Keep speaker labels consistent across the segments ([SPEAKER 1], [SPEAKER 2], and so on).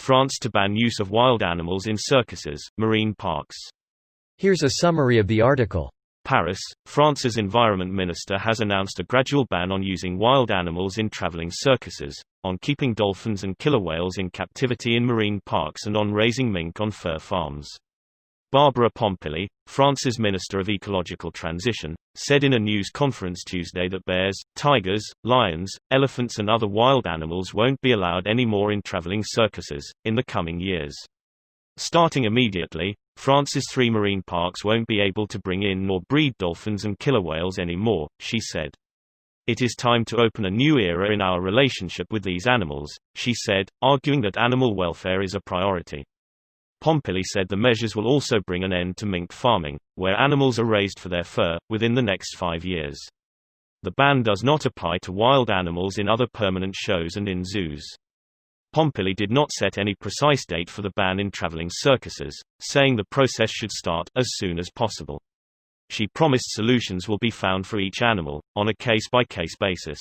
[SPEAKER 1] France to ban use of wild animals in circuses, marine parks.
[SPEAKER 2] Here's a summary of the article.
[SPEAKER 1] Paris, France's environment minister has announced a gradual ban on using wild animals in traveling circuses, on keeping dolphins and killer whales in captivity in marine parks, and on raising mink on fur farms. Barbara Pompili, France's Minister of Ecological Transition, said in a news conference Tuesday that bears, tigers, lions, elephants and other wild animals won't be allowed anymore in traveling circuses in the coming years. Starting immediately, France's 3 marine parks won't be able to bring in nor breed dolphins and killer whales anymore, she said. It is time to open a new era in our relationship with these animals, she said, arguing that animal welfare is a priority. Pompili said the measures will also bring an end to mink farming, where animals are raised for their fur, within the next 5 years. The ban does not apply to wild animals in other permanent shows and in zoos. Pompili did not set any precise date for the ban in traveling circuses, saying the process should start as soon as possible. She promised solutions will be found for each animal, on a case-by-case basis.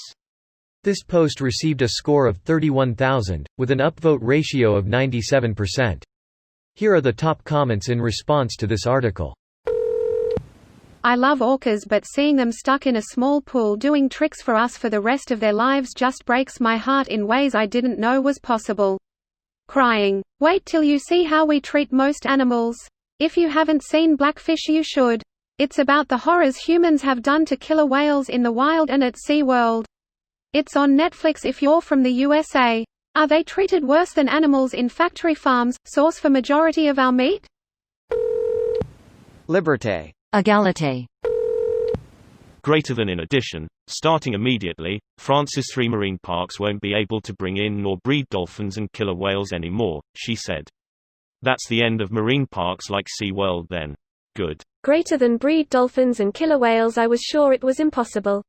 [SPEAKER 2] This post received a score of 31,000, with an upvote ratio of 97%. Here are the top comments in response to this article.
[SPEAKER 3] I love orcas, but seeing them stuck in a small pool doing tricks for us for the rest of their lives just breaks my heart in ways I didn't know was possible. Crying. Wait till you see how we treat most animals. If you haven't seen Blackfish, you should. It's about the horrors humans have done to killer whales in the wild and at SeaWorld. It's on Netflix if you're from the USA. Are they treated worse than animals in factory farms, source for majority of our meat?
[SPEAKER 4] Liberté.
[SPEAKER 5] Égalité.
[SPEAKER 1] Greater than. In addition, starting immediately, France's 3 marine parks won't be able to bring in nor breed dolphins and killer whales anymore, she said. That's the end of marine parks like SeaWorld then. Good.
[SPEAKER 6] Greater than breed dolphins and killer whales. I was sure it was impossible.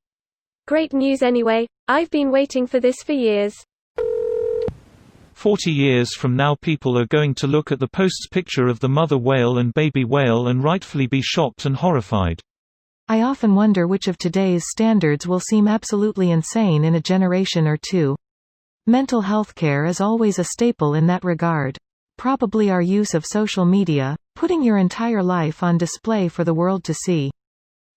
[SPEAKER 6] Great news anyway, I've been waiting for this for years.
[SPEAKER 7] 40 years from now people are going to look at the post's picture of the mother whale and baby whale and rightfully be shocked and horrified.
[SPEAKER 5] I often wonder which of today's standards will seem absolutely insane in a generation or two. Mental health care is always a staple in that regard. Probably our use of social media, putting your entire life on display for the world to see.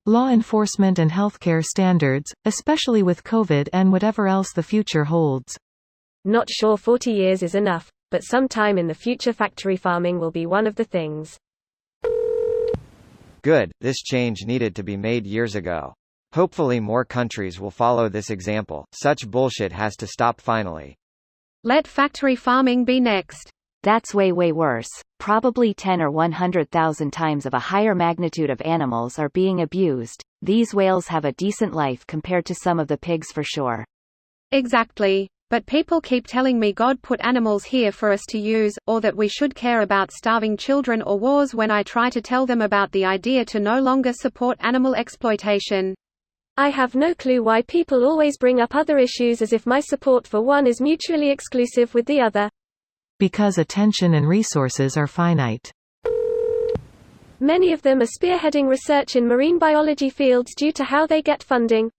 [SPEAKER 5] Law enforcement and healthcare standards, especially with COVID and whatever else the future holds.
[SPEAKER 6] Not sure 40 years is enough, but sometime in the future factory farming will be one of the things.
[SPEAKER 4] Good, this change needed to be made years ago. Hopefully more countries will follow this example. Such bullshit has to stop finally.
[SPEAKER 3] Let factory farming be next.
[SPEAKER 8] That's way worse. Probably 10 or 100,000 times of a higher magnitude of animals are being abused. These whales have a decent life compared to some of the pigs for sure.
[SPEAKER 3] Exactly. But people keep telling me God put animals here for us to use, or that we should care about starving children or wars when I try to tell them about the idea to no longer support animal exploitation.
[SPEAKER 6] I have no clue why people always bring up other issues as if my support for one is mutually exclusive with the other.
[SPEAKER 5] Because attention and resources are finite.
[SPEAKER 6] Many of them are spearheading research in marine biology fields due to how they get funding.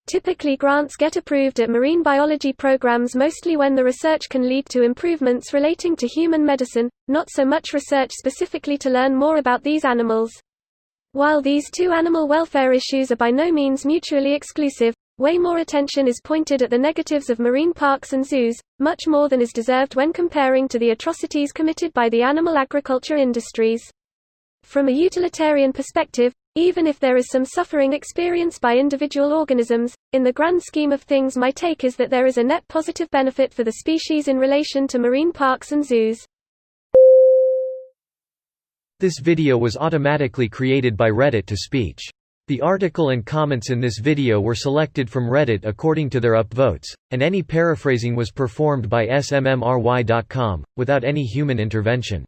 [SPEAKER 6] Typically grants get approved at marine biology programs mostly when the research can lead to improvements relating to human medicine, not so much research specifically to learn more about these animals. While these two animal welfare issues are by no means mutually exclusive, way more attention is pointed at the negatives of marine parks and zoos, much more than is deserved when comparing to the atrocities committed by the animal agriculture industries. From a utilitarian perspective, even if there is some suffering experienced by individual organisms, in the grand scheme of things my take is that there is a net positive benefit for the species in relation to marine parks and zoos.
[SPEAKER 2] This video was automatically created by Reddit to speech. The article and comments in this video were selected from Reddit according to their upvotes, and any paraphrasing was performed by smmry.com, without any human intervention.